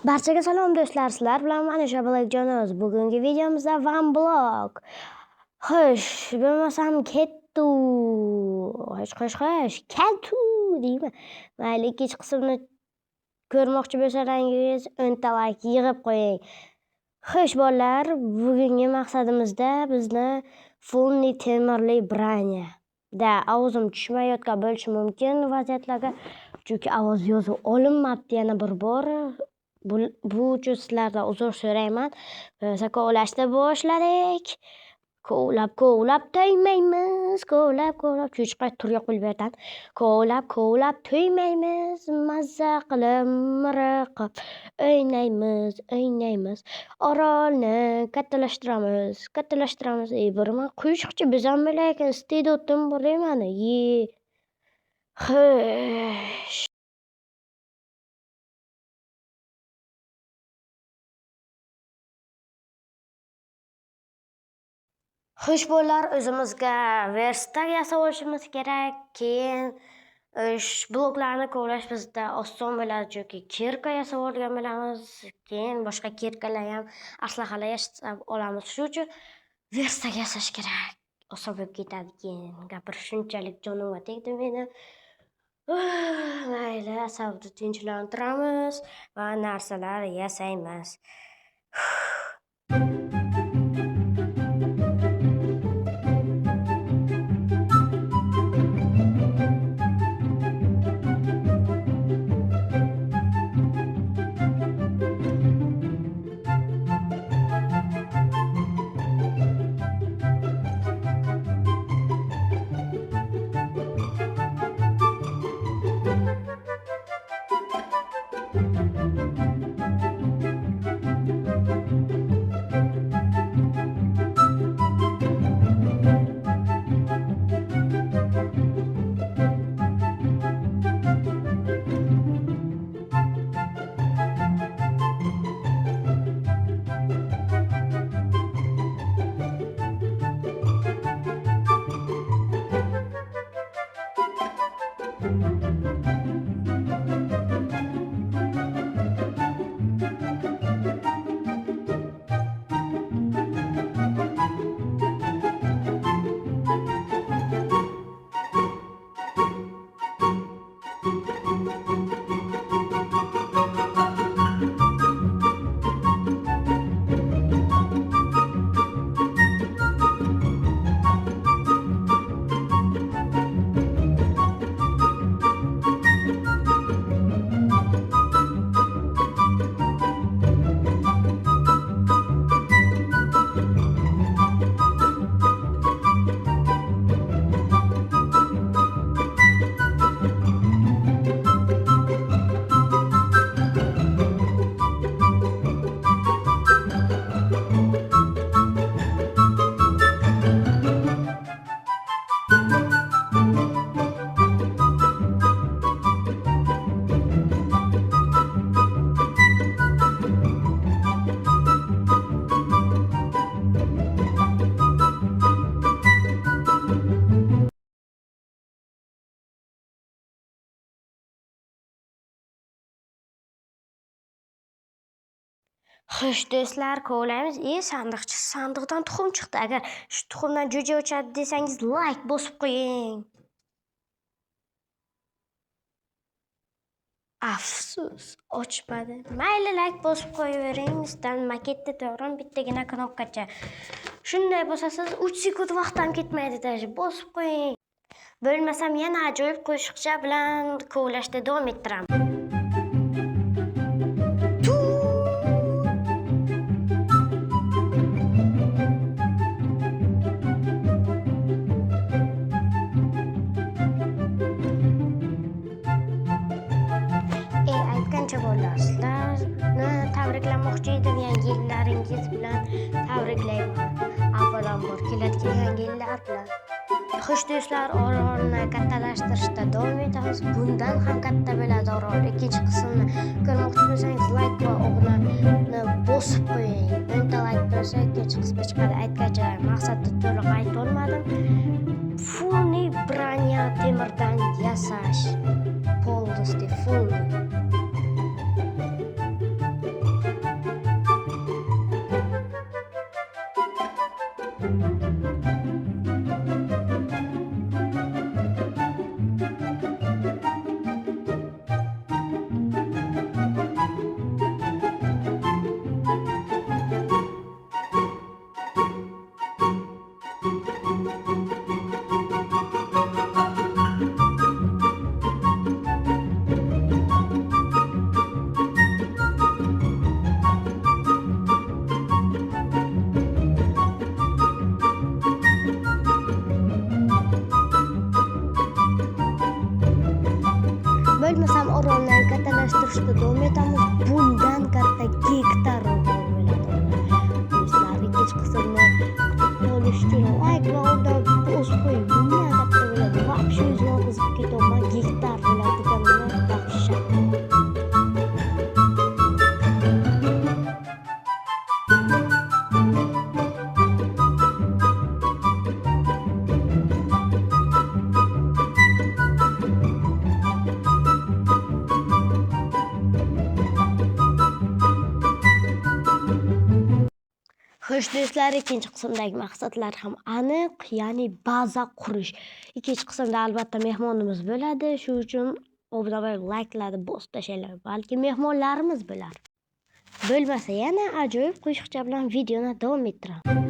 Barchaga salom do'stlar, sizlar bilan men Shabalakjonoz. Bugungi videomizda One Block. Xo'sh, bilmasam kettu. Kettu deymi? Mayli, ikkinchi qismini ko'rmoqchi bo'lsangiz, 10 ta like yig'ib qo'ying. Xo'sh, bolalar, bugungi maqsadimizda bizni Fulni temirli branya da ovozim tushmayotgan bo'lishi mumkin vaziyatlarga, chunki ovoz yozib olinmabdi yana bir bor. Bu uchun sizlardan uzr so'rayman. Kovlashni boshladik. Kovlab to'ymaymiz. Kovlab cho'chqa turga qo'yib berdan. Kovlab to'ymaymiz. Mazza qilib miriqib o'ynaymiz. Orolni kattalashtiramiz. Birman qo'shiqchi bizam lekin iste'dodim bor mani. Xo'sh. Xo'sh bolalar, o'zimizga verstag yasab olishimiz kerak. Keyin bloklarni kovlash bizda oson bo'ladi, chunki kirka yasab olgan bo'lamiz. Keyin boshqa kirkalar ham aslahalar yasab olamiz. Shuning uchun verstag yasash kerak. Oson bo'lib ketadi. Keyin gapirish shunchalik jonimga tegdi meni. Mayli, asabni tinchlantiramiz va narsalar yasaymiz. Xo'sh do'stlar, kovlaymiz. Sandiqdan tuxum chiqdi. Agar shu tuxumdan jo'ja ochadi desangiz, like bosib qo'ying. Afsus, ochmadi. Mayli, like bosib qo'yavering. Sizdan maketda to'g'ri bittagina knopkacha. Shunday bo'lsa, siz 3 sekund vaqt ham ketmaydi, даже bosib qo'ying. Bo'lmasam yana ajoyib qo'shiqcha bilan kovlashda davom ettiraman. Tabriklamoqchi edim, yangi yillaringiz bilan tabriklayman. Avvalambor keladigan yangi yillar bilan. Xo'sh do'stlar, orolni kattalashtirishda davom etamiz. Bundan ham katta bo'ladi orol. Ikkinchi qismini ko'rmoqchi bo'lsangiz, like va obunani bosib qo'ying. 10 ta like bo'lsa, ikkinchi qismi chiqadi. Aytgancha maqsadni to'liq ayta olmadim. Fulni branya temirdan yasash. Полностью fulni. Xo'sh do'stlar, ikkinchi qismdagi maqsadlar ham aniq, ya'ni baza qurish. Ikkinchi qismda albatta mehmonimiz bo'ladi. Shu uchun obuna bo'lib, layklarni bosib tashlaylar. Balki mehmonlarimiz bo'lar. Bo'lmasa yana ajoyib qo'shiqcha bilan videoni davom ettiraman.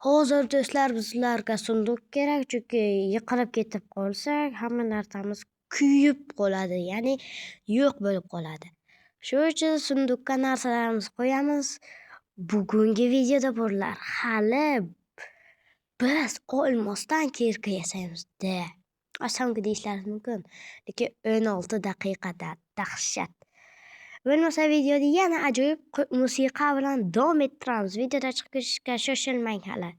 Hozir do'stlar bizlarga sunduq kerak, chunki yiqilib ketib qolsak, hamma narsamiz kuyib qoladi, ya'ni yo'q bo'lib qoladi. Shuning uchun sunduqqa narsalarimizni qo'yamiz. Bugungi videoda borlar, hali biz olmosdan kirka yasaymiz-da. Osongi deyishlaringiz mumkin, lekin 16 daqiqada dahshat. Bo'lmasa videoni yana ajoyib musiqa bilan davom ettiramiz. Videoda chiqib ketishga shoshilmang hali.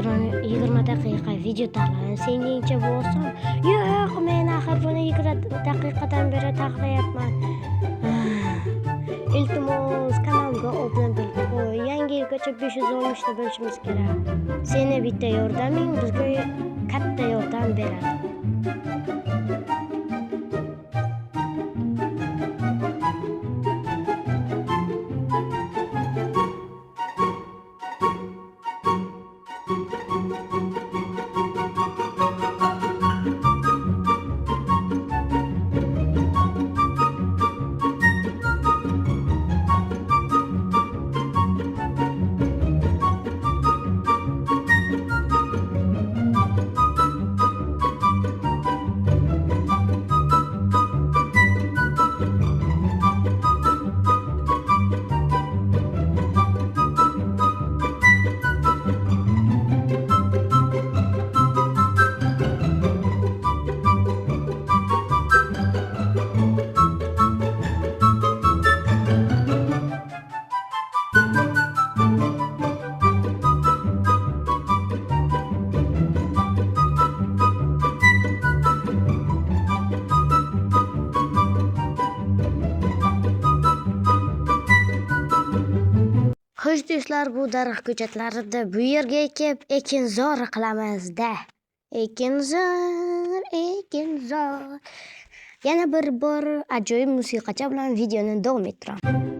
Men 20 daqiqa video taxlayman. Seningcha bo'lsam, yo'q, men axir buni 20 daqiqadan beri taxlayapman. Iltimos, kanalimga obuna bo'lib qo'y. Yangi yilgacha 513 ta bo'lishimiz kerak. Seni bitta yordaming bizga katta yordam beradi. Xo'sh do'stlar, bu daraxt ko'chatlarida bu yerga ekib ekinzor qilamizda. Ekinzor. Yana bir bor ajoyib musiqacha bilan videoni davom ettiraman.